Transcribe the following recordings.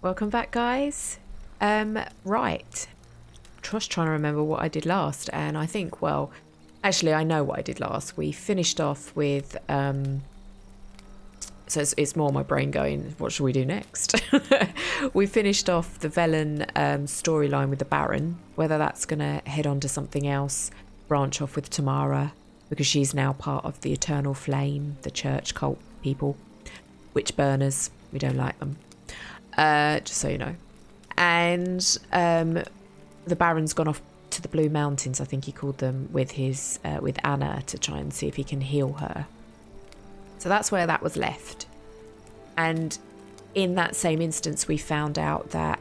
Welcome back, guys. Right. Just trying to remember what I did last, and I think, well, actually, I know what I did last. We finished off with, so it's more my brain going, what should we do next? We finished off the Velen storyline with the Baron, whether that's going to head on to something else, branch off with Tamara, because she's now part of the Eternal Flame, the church cult people, witch burners. We don't like them. Just so you know. And the Baron's gone off to the Blue Mountains, I think he called them, with his with Anna to try and see if he can heal her. So that's where that was left. And in that same instance, we found out that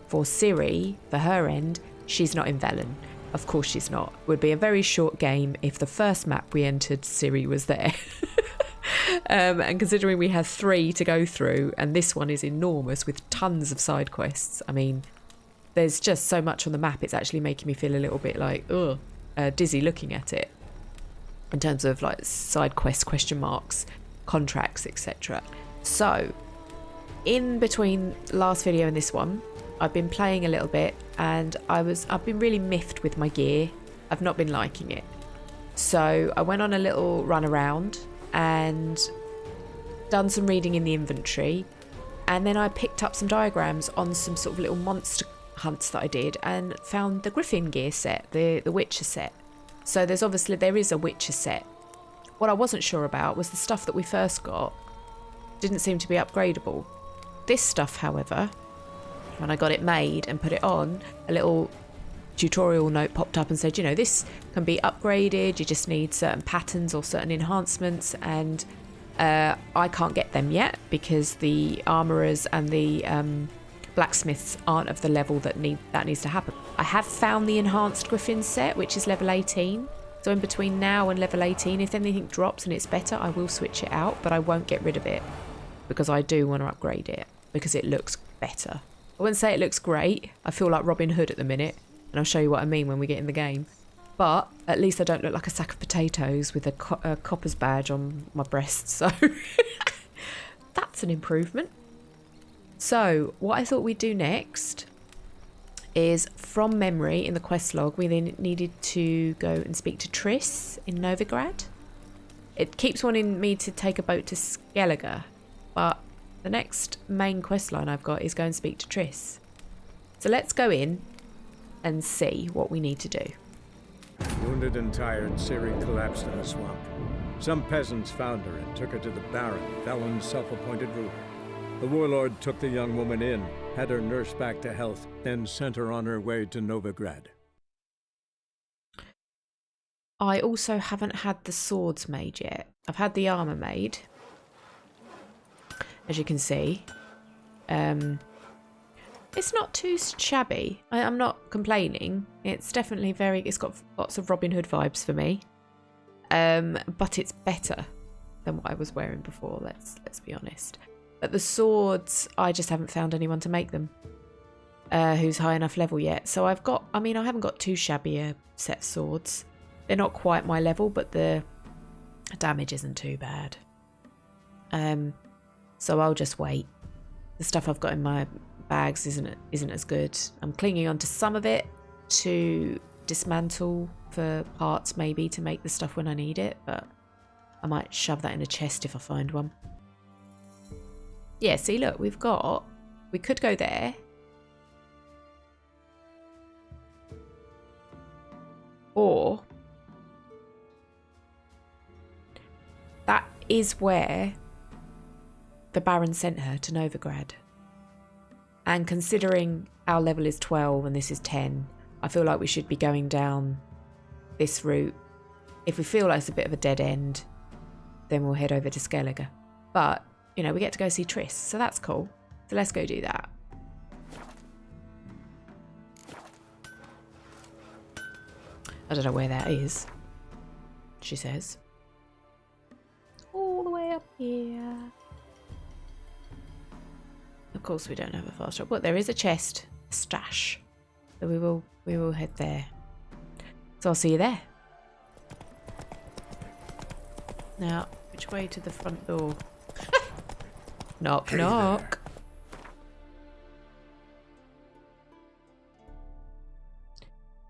for Ciri, for her end, she's not in Velen. Of course she's not. It would be a very short game if the first map we entered, Ciri was there. And considering we have 3 to go through, and this one is enormous with tons of side quests, I mean, there's just so much on the map, it's actually making me feel a little bit like, dizzy looking at it. In terms of like side quests, question marks, contracts, etc. So, in between last video and this one, I've been playing a little bit, and I've been really miffed with my gear. I've not been liking it. So I went on a little run around and done some reading in the inventory, and then I picked up some diagrams on some sort of little monster hunts that I did and found the Griffin gear set, the Witcher set. So there is a Witcher set. What I wasn't sure about was the stuff that we first got didn't seem to be upgradable. This stuff, however, when I got it made and put it on, a little tutorial note popped up and said, you know, this can be upgraded, you just need certain patterns or certain enhancements, and I can't get them yet because the armourers and the blacksmiths aren't of the level that needs to happen. I have found the enhanced Griffin set, which is level 18. So in between now and level 18, if anything drops and it's better, I will switch it out, but I won't get rid of it because I do want to upgrade it because it looks better. I wouldn't say it looks great. I feel like Robin Hood at the minute, and I'll show you what I mean when we get in the game. But at least I don't look like a sack of potatoes with a copper's badge on my breast, so that's an improvement. So what I thought we'd do next is, from memory in the quest log, we then needed to go and speak to Triss in Novigrad. It keeps wanting me to take a boat to Skellige, but the next main quest line I've got is go and speak to Triss. So let's go in and see what we need to do. Wounded and tired, Ciri collapsed in a swamp. Some peasants found her and took her to the Baron, Velen's self-appointed ruler. The warlord took the young woman in, had her nursed back to health, then sent her on her way to Novigrad. I also haven't had the swords made yet. I've had the armour made, as you can see. It's not too shabby. I'm not complaining. It's definitely it's got lots of Robin Hood vibes for me. But it's better than what I was wearing before, let's be honest. But the swords, I just haven't found anyone to make them who's high enough level yet. So I haven't got too shabby a set of swords. They're not quite my level, but the damage isn't too bad. So I'll just wait. The stuff I've got in my bags isn't as good. I'm clinging onto some of it to dismantle for parts, maybe, to make the stuff when I need it, but I might shove that in a chest if I find one. Yeah, see, look, we could go there. Or that is where the Baron sent her, to Novigrad. And considering our level is 12 and this is 10, I feel like we should be going down this route. If we feel like it's a bit of a dead end, then we'll head over to Skellige. But, you know, we get to go see Triss, so that's cool. So let's go do that. I don't know where that is, she says. All the way up here. Of course we don't have a fast travel, but there is a chest, a stash. So we will head there. So I'll see you there. Now, which way to the front door? Knock, knock.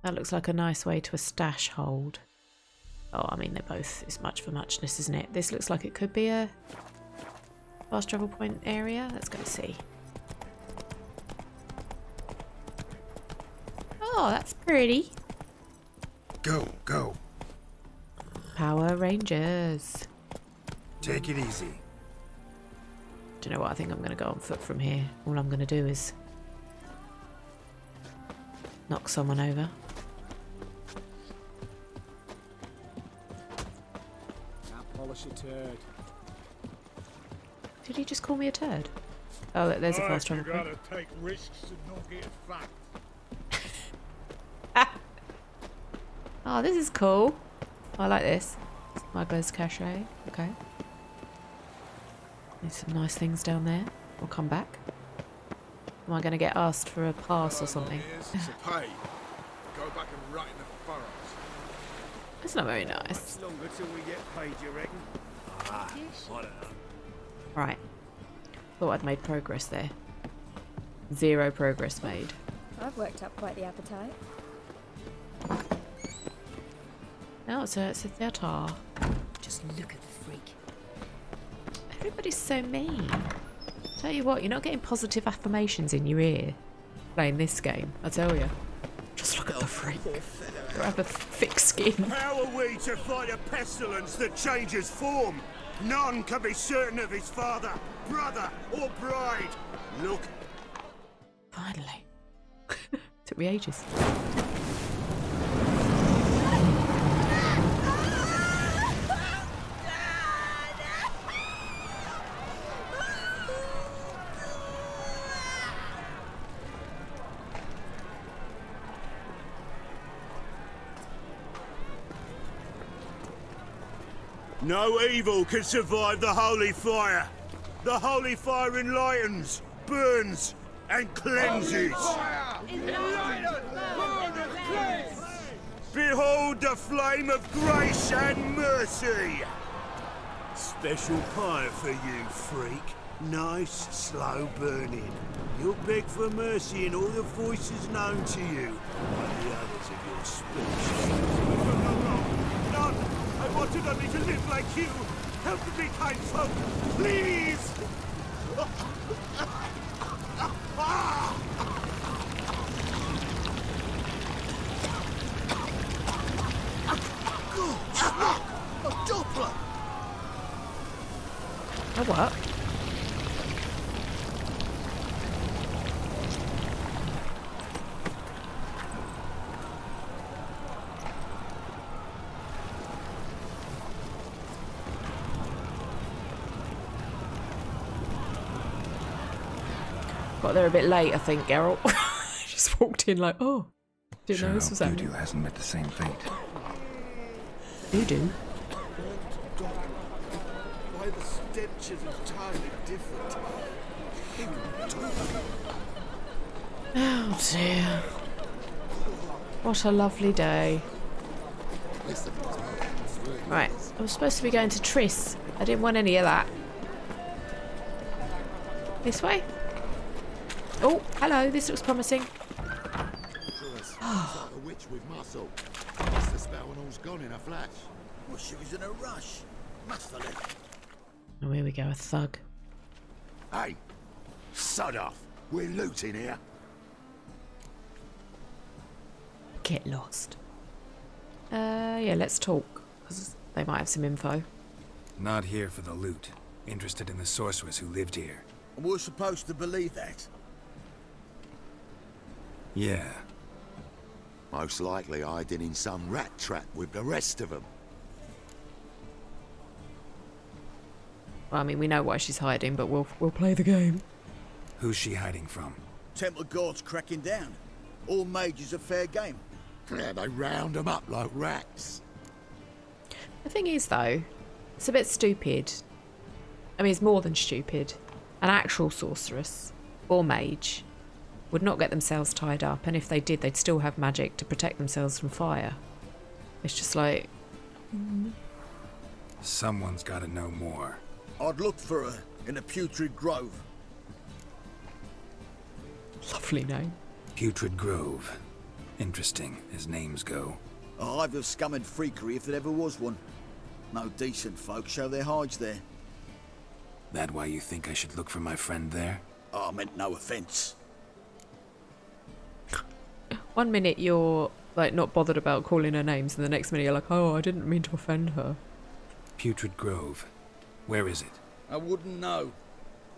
That looks like a nice way to a stash hold. Oh, I mean, they're both as much for muchness, isn't it? This looks like it could be a fast travel point area. Let's go see. Oh, that's pretty. Go, go. Power Rangers. Take it easy. Do you know what? I think I'm going to go on foot from here. All I'm going to do is knock someone over. Can't polish a turd. Did he just call me a turd? Oh, look, there's a fast travel You point. gotta take risks and not get fucked. Oh, this is cool. I like this. Smuggler's Cache. Okay. There's some nice things down there. We'll come back. Am I going to get asked for a pass or something? It's a pay. Go back and rot in the furrows. It's not very nice. Longer till we get paid, you reckon? Right. Thought I'd made progress there. 0 progress made. I've worked up quite the appetite. No, it's a theatre. Just look at the freak. Everybody's so mean. Tell you what, you're not getting positive affirmations in your ear playing this game, I tell you. Just look at the freak. You have a thick skin. How are we to fight a pestilence that changes form? None can be certain of his father, brother, or bride. Look. Finally. Took me ages. No evil can survive the holy fire. The holy fire enlightens, burns, and cleanses. Behold the flame of grace and mercy. Special pie for you, freak. Nice, slow burning. You'll beg for mercy in all the voices known to you by the others of your species. None! I wanted only to live like you. Help me, kind folk, please! A Doppler! Oh, what? Got there a bit late, I think, Geralt. Just walked in like, oh, didn't know this was happening. Voodoo hasn't met the same fate. Voodoo? Why the stench is entirely different. Oh dear. What a lovely day. Right, I was supposed to be going to Triss. I didn't want any of that. This way? Oh, hello, this looks promising. Triss, like a witch with muscle. Must have spell when all's gone in a flash. Well, she was in a rush. Must have left. Oh, here we go, a thug. Hey, sod off. We're looting here. Get lost. Yeah, let's talk, because they might have some info. Not here for the loot. Interested in the sorceress who lived here. And we're supposed to believe that. Yeah. Most likely hiding in some rat trap with the rest of them. Well, I mean, we know why she's hiding, but we'll play the game. Who's she hiding from? Temple Guard's cracking down. All mages are fair game. Yeah, they round them up like rats. The thing is, though, it's a bit stupid. I mean, it's more than stupid. An actual sorceress or mage would not get themselves tied up, and if they did, they'd still have magic to protect themselves from fire. It's just like... Someone's gotta know more. I'd look for her in the Putrid Grove. Lovely name. Putrid Grove. Interesting, as names go. A hive of scum and freakery if there ever was one. No decent folk show their hides there. That why you think I should look for my friend there? Oh, I meant no offence. One minute you're like not bothered about calling her names, and the next minute you're like, oh, I didn't mean to offend her. Putrid Grove. Where is it? I wouldn't know.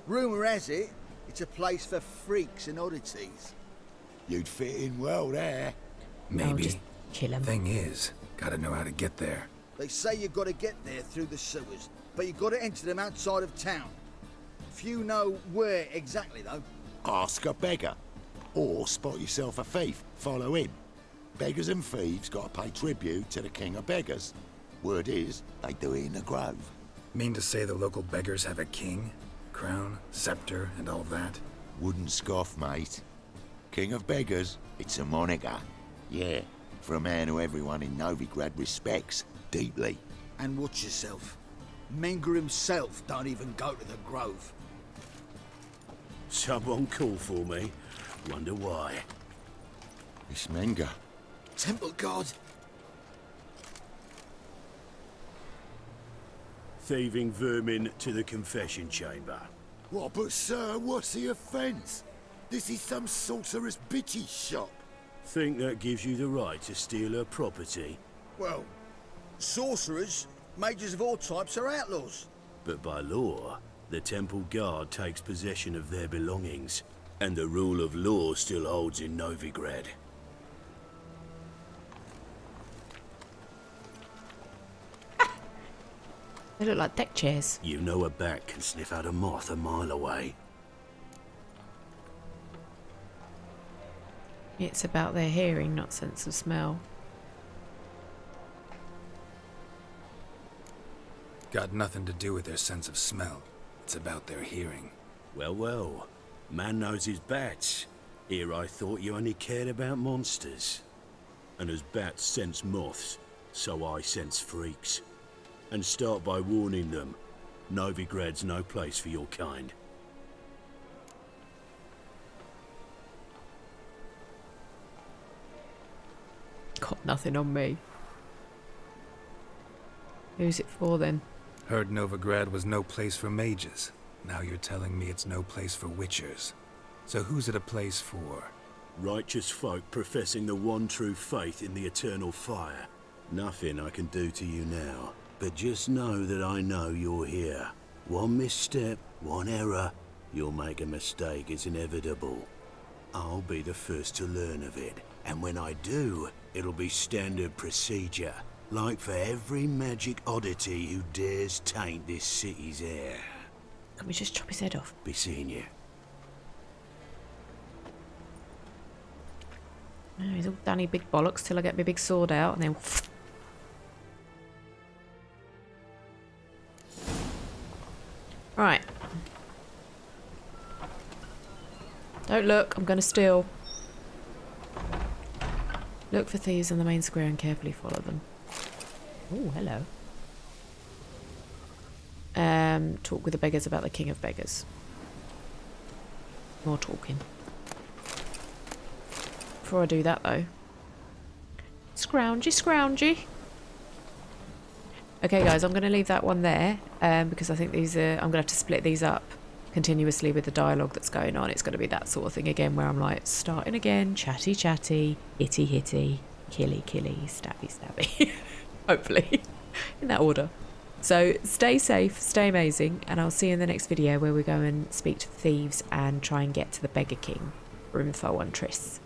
Rumour has it, it's a place for freaks and oddities. You'd fit in well there. Maybe. just kill him. Thing is, gotta know how to get there. They say you've got to get there through the sewers, but you've got to enter them outside of town. Few know where exactly, though. Ask a beggar. Or spot yourself a thief. Follow him. Beggars and thieves got to pay tribute to the king of beggars. Word is, they do it in the grove. Mean to say the local beggars have a king? Crown, scepter, and all that? Wouldn't scoff, mate. King of beggars, it's a moniker. Yeah, for a man who everyone in Novigrad respects deeply. And watch yourself. Menger himself don't even go to the grove. Someone call for me. Wonder why. It's Menger. Temple God. Thieving vermin to the confession chamber. What, but sir, what's the offence? This is some sorcerer's bitchy shop. Think that gives you the right to steal her property? Well, sorcerers, mages of all types are outlaws. But by law, the temple guard takes possession of their belongings, and the rule of law still holds in Novigrad. They look like deck chairs. You know a bat can sniff out a moth a mile away. It's about their hearing, not sense of smell. Got nothing to do with their sense of smell. It's about their hearing. Well, well. Man knows his bats. Here I thought you only cared about monsters. And as bats sense moths, so I sense freaks. And start by warning them, Novigrad's no place for your kind. Got nothing on me. Who's it for then? Heard Novigrad was no place for mages. Now you're telling me it's no place for witchers. So who's it a place for? Righteous folk professing the one true faith in the eternal fire. Nothing I can do to you now, but just know that I know you're here. One misstep, one error, you'll make a mistake, it's inevitable. I'll be the first to learn of it, and when I do, it'll be standard procedure, like for every magic oddity who dares taint this city's air. Can we just chop his head off? Be seeing you. No, he's all Danny big bollocks till I get my big sword out and then... Right. Don't look, I'm going to steal. Look for thieves on the main square and carefully follow them. Oh, hello. Talk with the beggars about the king of beggars. More talking. Before I do that though. Scroungy, scroungy. Okay guys, I'm going to leave that one there because I think these are, I'm going to have to split these up continuously with the dialogue that's going on. It's going to be that sort of thing again where I'm like starting again, chatty chatty, hitty hitty, killy killy, stabby stabby. Hopefully in that order. So stay safe, stay amazing, and I'll see you in the next video where we go and speak to the thieves and try and get to the Beggar King for info on Triss.